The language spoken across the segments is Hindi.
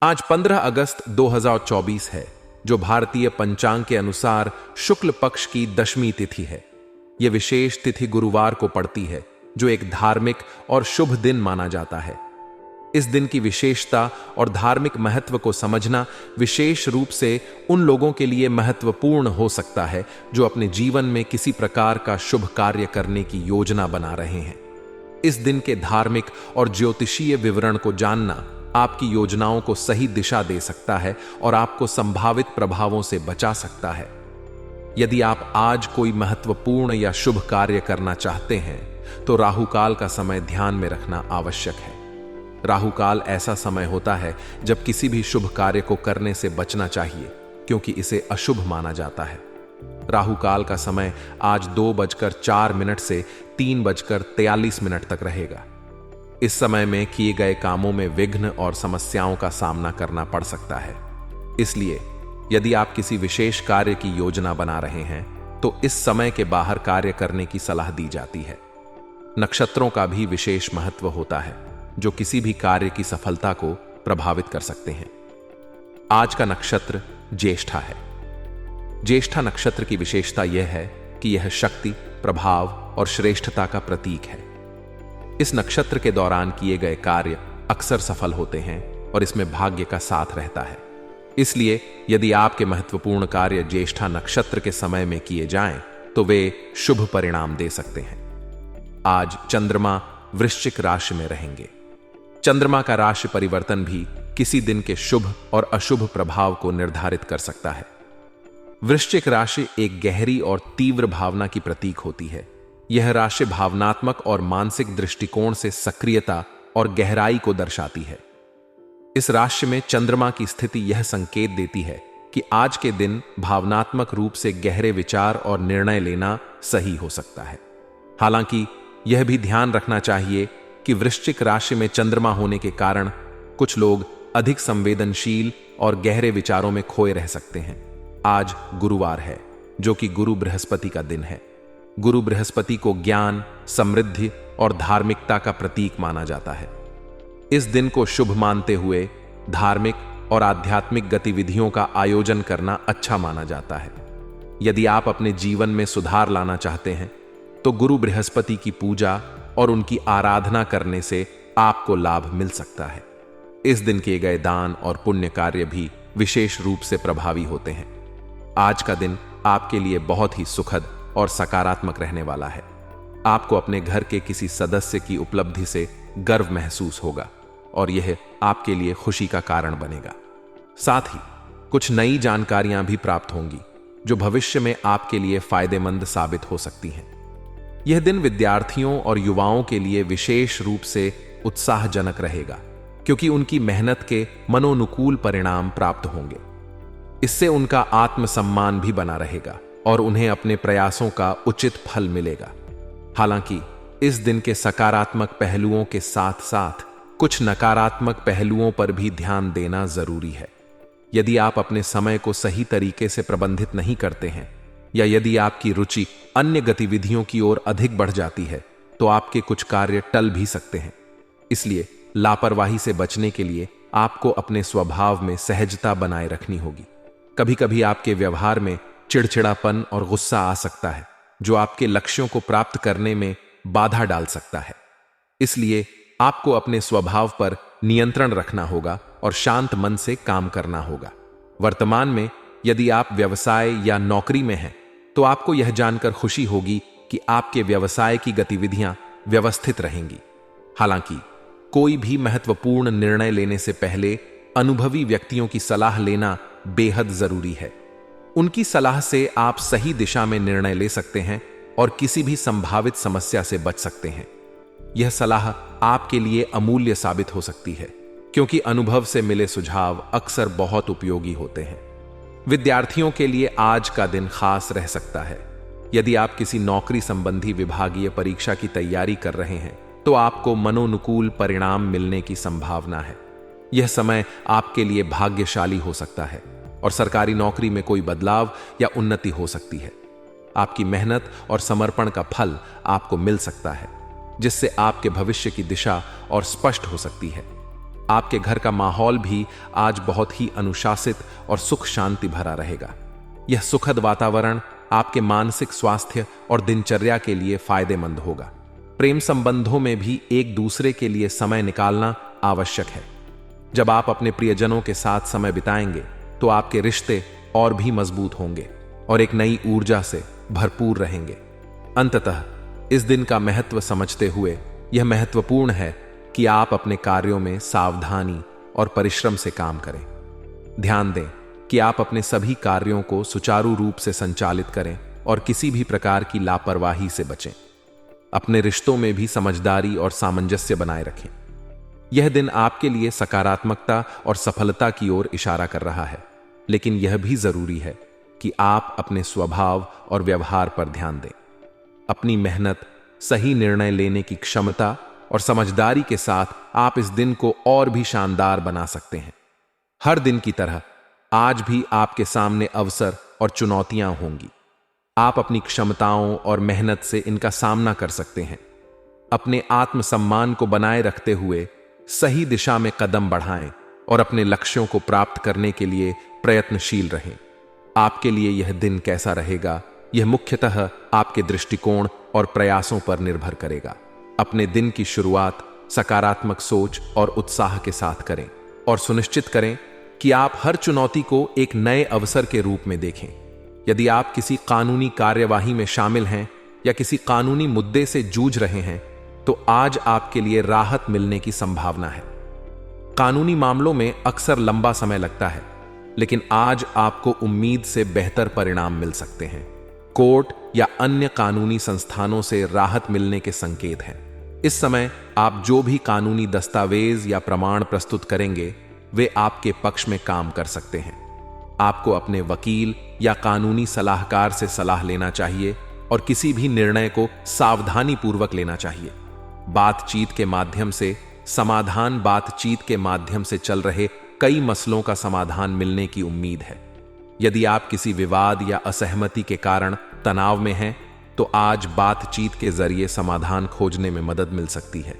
आज 15 अगस्त 2024 है, जो भारतीय पंचांग के अनुसार शुक्ल पक्ष की दशमी तिथि है। यह विशेष तिथि गुरुवार को पड़ती है, जो एक धार्मिक और शुभ दिन माना जाता है। इस दिन की विशेषता और धार्मिक महत्व को समझना विशेष रूप से उन लोगों के लिए महत्वपूर्ण हो सकता है जो अपने जीवन में किसी प्रकार का शुभ कार्य करने की योजना बना रहे हैं। इस दिन के धार्मिक और ज्योतिषीय विवरण को जानना आपकी योजनाओं को सही दिशा दे सकता है और आपको संभावित प्रभावों से बचा सकता है। यदि आप आज कोई महत्वपूर्ण या शुभ कार्य करना चाहते हैं, तो राहुकाल का समय ध्यान में रखना आवश्यक है। राहुकाल ऐसा समय होता है जब किसी भी शुभ कार्य को करने से बचना चाहिए, क्योंकि इसे अशुभ माना जाता है। राहुकाल का समय आज 2:04 से 3:43 तक रहेगा। इस समय में किए गए कामों में विघ्न और समस्याओं का सामना करना पड़ सकता है। इसलिए यदि आप किसी विशेष कार्य की योजना बना रहे हैं, तो इस समय के बाहर कार्य करने की सलाह दी जाती है। नक्षत्रों का भी विशेष महत्व होता है, जो किसी भी कार्य की सफलता को प्रभावित कर सकते हैं। आज का नक्षत्र ज्येष्ठा है। ज्येष्ठा नक्षत्र की विशेषता यह है कि यह शक्ति, प्रभाव और श्रेष्ठता का प्रतीक है। इस नक्षत्र के दौरान किए गए कार्य अक्सर सफल होते हैं और इसमें भाग्य का साथ रहता है। इसलिए यदि आपके महत्वपूर्ण कार्य ज्येष्ठा नक्षत्र के समय में किए जाएं, तो वे शुभ परिणाम दे सकते हैं। आज चंद्रमा वृश्चिक राशि में रहेंगे। चंद्रमा का राशि परिवर्तन भी किसी दिन के शुभ और अशुभ प्रभाव को निर्धारित कर सकता है। वृश्चिक राशि एक गहरी और तीव्र भावना की प्रतीक होती है। यह राशि भावनात्मक और मानसिक दृष्टिकोण से सक्रियता और गहराई को दर्शाती है। इस राशि में चंद्रमा की स्थिति यह संकेत देती है कि आज के दिन भावनात्मक रूप से गहरे विचार और निर्णय लेना सही हो सकता है। हालांकि यह भी ध्यान रखना चाहिए कि वृश्चिक राशि में चंद्रमा होने के कारण कुछ लोग अधिक संवेदनशील और गहरे विचारों में खोए रह सकते हैं। आज गुरुवार है, जो कि गुरु बृहस्पति का दिन है। गुरु बृहस्पति को ज्ञान, समृद्धि और धार्मिकता का प्रतीक माना जाता है। इस दिन को शुभ मानते हुए धार्मिक और आध्यात्मिक गतिविधियों का आयोजन करना अच्छा माना जाता है। यदि आप अपने जीवन में सुधार लाना चाहते हैं, तो गुरु बृहस्पति की पूजा और उनकी आराधना करने से आपको लाभ मिल सकता है। इस दिन किए गए दान और पुण्य कार्य भी विशेष रूप से प्रभावी होते हैं। आज का दिन आपके लिए बहुत ही सुखद और सकारात्मक रहने वाला है। आपको अपने घर के किसी सदस्य की उपलब्धि से गर्व महसूस होगा और यह आपके लिए खुशी का कारण बनेगा। साथ ही कुछ नई जानकारियां भी प्राप्त होंगी, जो भविष्य में आपके लिए फायदेमंद साबित हो सकती हैं। यह दिन विद्यार्थियों और युवाओं के लिए विशेष रूप से उत्साहजनक रहेगा, क्योंकि उनकी मेहनत के मनोनुकूल परिणाम प्राप्त होंगे। इससे उनका आत्मसम्मान भी बना रहेगा और उन्हें अपने प्रयासों का उचित फल मिलेगा। हालांकि इस दिन के सकारात्मक पहलुओं के साथ साथ कुछ नकारात्मक पहलुओं पर भी ध्यान देना जरूरी है। यदि आप अपने समय को सही तरीके से प्रबंधित नहीं करते हैं, या यदि आपकी रुचि अन्य गतिविधियों की ओर अधिक बढ़ जाती है, तो आपके कुछ कार्य टल भी सकते हैं। इसलिए लापरवाही से बचने के लिए आपको अपने स्वभाव में सहजता बनाए रखनी होगी। कभी कभी आपके व्यवहार में चिड़चिड़ापन और गुस्सा आ सकता है, जो आपके लक्ष्यों को प्राप्त करने में बाधा डाल सकता है। इसलिए आपको अपने स्वभाव पर नियंत्रण रखना होगा और शांत मन से काम करना होगा। वर्तमान में यदि आप व्यवसाय या नौकरी में हैं, तो आपको यह जानकर खुशी होगी कि आपके व्यवसाय की गतिविधियां व्यवस्थित रहेंगी। हालांकि कोई भी महत्वपूर्ण निर्णय लेने से पहले अनुभवी व्यक्तियों की सलाह लेना बेहद जरूरी है। उनकी सलाह से आप सही दिशा में निर्णय ले सकते हैं और किसी भी संभावित समस्या से बच सकते हैं। यह सलाह आपके लिए अमूल्य साबित हो सकती है, क्योंकि अनुभव से मिले सुझाव अक्सर बहुत उपयोगी होते हैं। विद्यार्थियों के लिए आज का दिन खास रह सकता है। यदि आप किसी नौकरी संबंधी विभागीय परीक्षा की तैयारी कर रहे हैं, तो आपको मनोनुकूल परिणाम मिलने की संभावना है। यह समय आपके लिए भाग्यशाली हो सकता है और सरकारी नौकरी में कोई बदलाव या उन्नति हो सकती है। आपकी मेहनत और समर्पण का फल आपको मिल सकता है, जिससे आपके भविष्य की दिशा और स्पष्ट हो सकती है। आपके घर का माहौल भी आज बहुत ही अनुशासित और सुख शांति भरा रहेगा। यह सुखद वातावरण आपके मानसिक स्वास्थ्य और दिनचर्या के लिए फायदेमंद होगा। प्रेम संबंधों में भी एक दूसरे के लिए समय निकालना आवश्यक है। जब आप अपने प्रियजनों के साथ समय बिताएंगे तो आपके रिश्ते और भी मजबूत होंगे और एक नई ऊर्जा से भरपूर रहेंगे। अंततः इस दिन का महत्व समझते हुए यह महत्वपूर्ण है कि आप अपने कार्यों में सावधानी और परिश्रम से काम करें। ध्यान दें कि आप अपने सभी कार्यों को सुचारू रूप से संचालित करें और किसी भी प्रकार की लापरवाही से बचें। अपने रिश्तों में भी समझदारी और सामंजस्य बनाए रखें। यह दिन आपके लिए सकारात्मकता और सफलता की ओर इशारा कर रहा है, लेकिन यह भी जरूरी है कि आप अपने स्वभाव और व्यवहार पर ध्यान दें। अपनी मेहनत, सही निर्णय लेने की क्षमता और समझदारी के साथ आप इस दिन को और भी शानदार बना सकते हैं। हर दिन की तरह आज भी आपके सामने अवसर और चुनौतियां होंगी। आप अपनी क्षमताओं और मेहनत से इनका सामना कर सकते हैं। अपने आत्मसम्मान को बनाए रखते हुए सही दिशा में कदम बढ़ाएं और अपने लक्ष्यों को प्राप्त करने के लिए प्रयत्नशील रहें। आपके लिए यह दिन कैसा रहेगा, यह मुख्यतः आपके दृष्टिकोण और प्रयासों पर निर्भर करेगा। अपने दिन की शुरुआत सकारात्मक सोच और उत्साह के साथ करें और सुनिश्चित करें कि आप हर चुनौती को एक नए अवसर के रूप में देखें। यदि आप किसी कानूनी कार्यवाही में शामिल हैं या किसी कानूनी मुद्दे से जूझ रहे हैं तो आज आपके लिए राहत मिलने की संभावना है। कानूनी मामलों में अक्सर लंबा समय लगता है, लेकिन आज आपको उम्मीद से बेहतर परिणाम मिल सकते हैं। कोर्ट या अन्य कानूनी संस्थानों से राहत मिलने के संकेत हैं। इस समय आप जो भी कानूनी दस्तावेज या प्रमाण प्रस्तुत करेंगे वे आपके पक्ष में काम कर सकते हैं। आपको अपने वकील या कानूनी सलाहकार से सलाह लेना चाहिए और किसी भी निर्णय को सावधानी पूर्वक लेना चाहिए। बातचीत के माध्यम से चल रहे कई मसलों का समाधान मिलने की उम्मीद है। यदि आप किसी विवाद या असहमति के कारण तनाव में हैं तो आज बातचीत के जरिए समाधान खोजने में मदद मिल सकती है।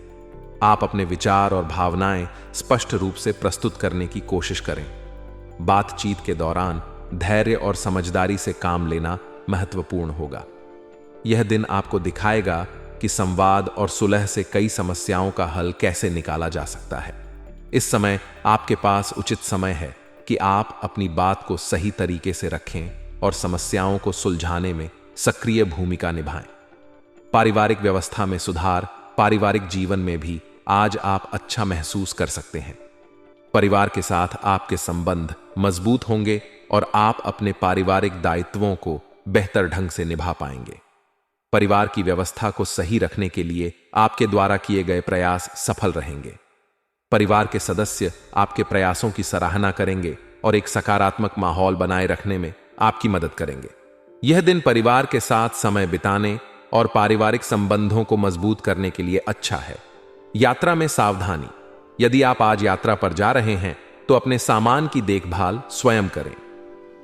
आप अपने विचार और भावनाएं स्पष्ट रूप से प्रस्तुत करने की कोशिश करें। बातचीत के दौरान धैर्य और समझदारी से काम लेना महत्वपूर्ण होगा। यह दिन आपको दिखाएगा कि संवाद और सुलह से कई समस्याओं का हल कैसे निकाला जा सकता है। इस समय आपके पास उचित समय है कि आप अपनी बात को सही तरीके से रखें और समस्याओं को सुलझाने में सक्रिय भूमिका निभाएं। पारिवारिक व्यवस्था में सुधार, पारिवारिक जीवन में भी आज आप अच्छा महसूस कर सकते हैं। परिवार के साथ आपके संबंध मजबूत होंगे और आप अपने पारिवारिक दायित्वों को बेहतर ढंग से निभा पाएंगे। परिवार की व्यवस्था को सही रखने के लिए आपके द्वारा किए गए प्रयास सफल रहेंगे। परिवार के सदस्य आपके प्रयासों की सराहना करेंगे और एक सकारात्मक माहौल बनाए रखने में आपकी मदद करेंगे। यह दिन परिवार के साथ समय बिताने और पारिवारिक संबंधों को मजबूत करने के लिए अच्छा है। यात्रा में सावधानी। यदि आप आज यात्रा पर जा रहे हैं तो अपने सामान की देखभाल स्वयं करें।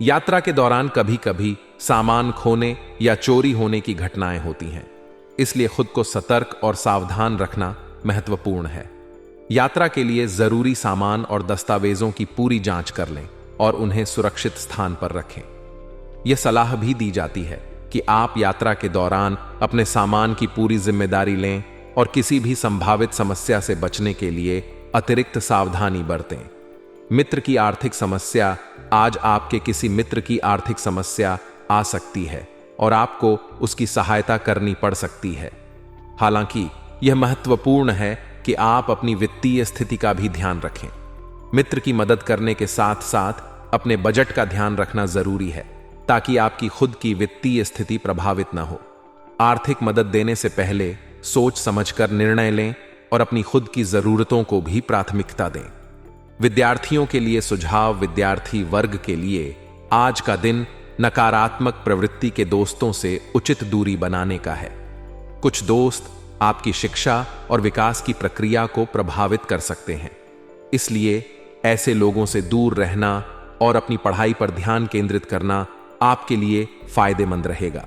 यात्रा के दौरान कभी कभी सामान खोने या चोरी होने की घटनाएं होती हैं, इसलिए खुद को सतर्क और सावधान रखना महत्वपूर्ण है। यात्रा के लिए जरूरी सामान और दस्तावेजों की पूरी जांच कर लें और उन्हें सुरक्षित स्थान पर रखें। यह सलाह भी दी जाती है कि आप यात्रा के दौरान अपने सामान की पूरी जिम्मेदारी लें और किसी भी संभावित समस्या से बचने के लिए अतिरिक्त सावधानी बरतें। मित्र की आर्थिक समस्या। आज आपके किसी मित्र की आर्थिक समस्या आ सकती है और आपको उसकी सहायता करनी पड़ सकती है। हालांकि यह महत्वपूर्ण है कि आप अपनी वित्तीय स्थिति का भी ध्यान रखें। मित्र की मदद करने के साथ साथ अपने बजट का ध्यान रखना जरूरी है ताकि आपकी खुद की वित्तीय स्थिति प्रभावित न हो। आर्थिक मदद देने से पहले सोच समझकर निर्णय लें और अपनी खुद की जरूरतों को भी प्राथमिकता दें। विद्यार्थियों के लिए सुझाव। विद्यार्थी वर्ग के लिए आज का दिन नकारात्मक प्रवृत्ति के दोस्तों से उचित दूरी बनाने का है। कुछ दोस्त आपकी शिक्षा और विकास की प्रक्रिया को प्रभावित कर सकते हैं, इसलिए ऐसे लोगों से दूर रहना और अपनी पढ़ाई पर ध्यान केंद्रित करना आपके लिए फायदेमंद रहेगा।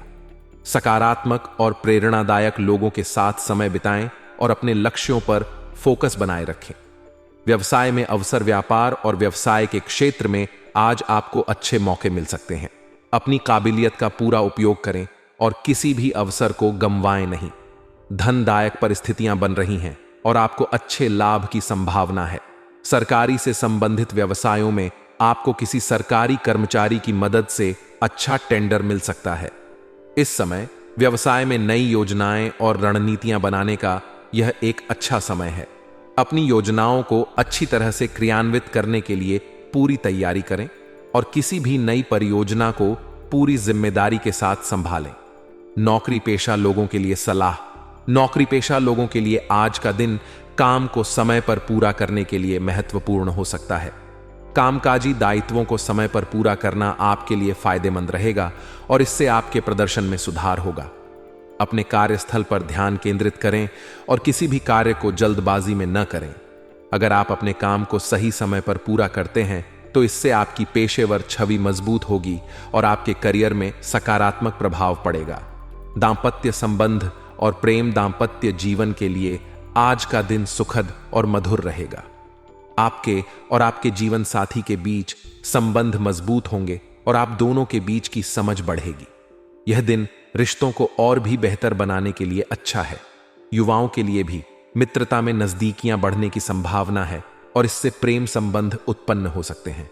सकारात्मक और प्रेरणादायक लोगों के साथ समय बिताएं और अपने लक्ष्यों पर फोकस बनाए रखें। व्यवसाय में अवसर, व्यापार और व्यवसाय के क्षेत्र में आज आपको अच्छे मौके मिल सकते हैं। अपनी काबिलियत का पूरा उपयोग करें और किसी भी अवसर को गंवाएं नहीं। धनदायक परिस्थितियां बन रही हैं और आपको अच्छे लाभ की संभावना है। सरकारी से संबंधित व्यवसायों में आपको किसी सरकारी कर्मचारी की मदद से अच्छा टेंडर मिल सकता है। इस समय व्यवसाय में नई योजनाएं और रणनीतियां बनाने का यह एक अच्छा समय है। अपनी योजनाओं को अच्छी तरह से क्रियान्वित करने के लिए पूरी तैयारी करें और किसी भी नई परियोजना को पूरी जिम्मेदारी के साथ संभालें। नौकरी पेशा लोगों के लिए सलाह। नौकरी पेशा लोगों के लिए आज का दिन काम को समय पर पूरा करने के लिए महत्वपूर्ण हो सकता है। कामकाजी दायित्वों को समय पर पूरा करना आपके लिए फायदेमंद रहेगा और इससे आपके प्रदर्शन में सुधार होगा। अपने कार्यस्थल पर ध्यान केंद्रित करें और किसी भी कार्य को जल्दबाजी में न करें। अगर आप अपने काम को सही समय पर पूरा करते हैं तो इससे आपकी पेशेवर छवि मजबूत होगी और आपके करियर में सकारात्मक प्रभाव पड़ेगा। दांपत्य संबंध और प्रेम दांपत्य जीवन के लिए आज का दिन सुखद और मधुर रहेगा। आपके और आपके जीवन साथी के बीच संबंध मजबूत होंगे और आप दोनों के बीच की समझ बढ़ेगी। यह दिन रिश्तों को और भी बेहतर बनाने के लिए अच्छा है। युवाओं के लिए भी मित्रता में नजदीकियां बढ़ने की संभावना है और इससे प्रेम संबंध उत्पन्न हो सकते हैं।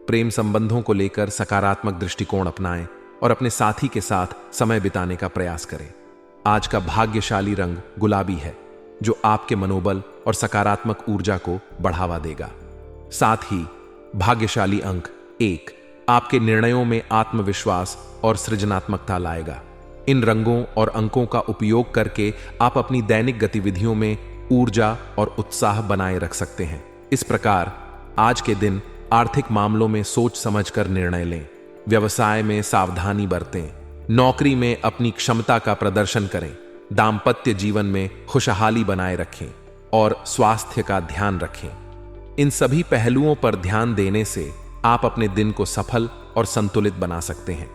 प्रेम संबंधों को लेकर सकारात्मक दृष्टिकोण अपनाएं और अपने साथी के साथ समय बिताने का प्रयास करें। आज का भाग्यशाली रंग गुलाबी है, जो आपके मनोबल और सकारात्मक ऊर्जा को बढ़ावा देगा। साथ ही भाग्यशाली अंक 1 आपके निर्णयों में आत्मविश्वास और सृजनात्मकता लाएगा। इन रंगों और अंकों का उपयोग करके आप अपनी दैनिक गतिविधियों में ऊर्जा और उत्साह बनाए रख सकते हैं। इस प्रकार आज के दिन आर्थिक मामलों में सोच समझकर निर्णय लें, व्यवसाय में सावधानी बरतें, नौकरी में अपनी क्षमता का प्रदर्शन करें, दांपत्य जीवन में खुशहाली बनाए रखें और स्वास्थ्य का ध्यान रखें। इन सभी पहलुओं पर ध्यान देने से आप अपने दिन को सफल और संतुलित बना सकते हैं।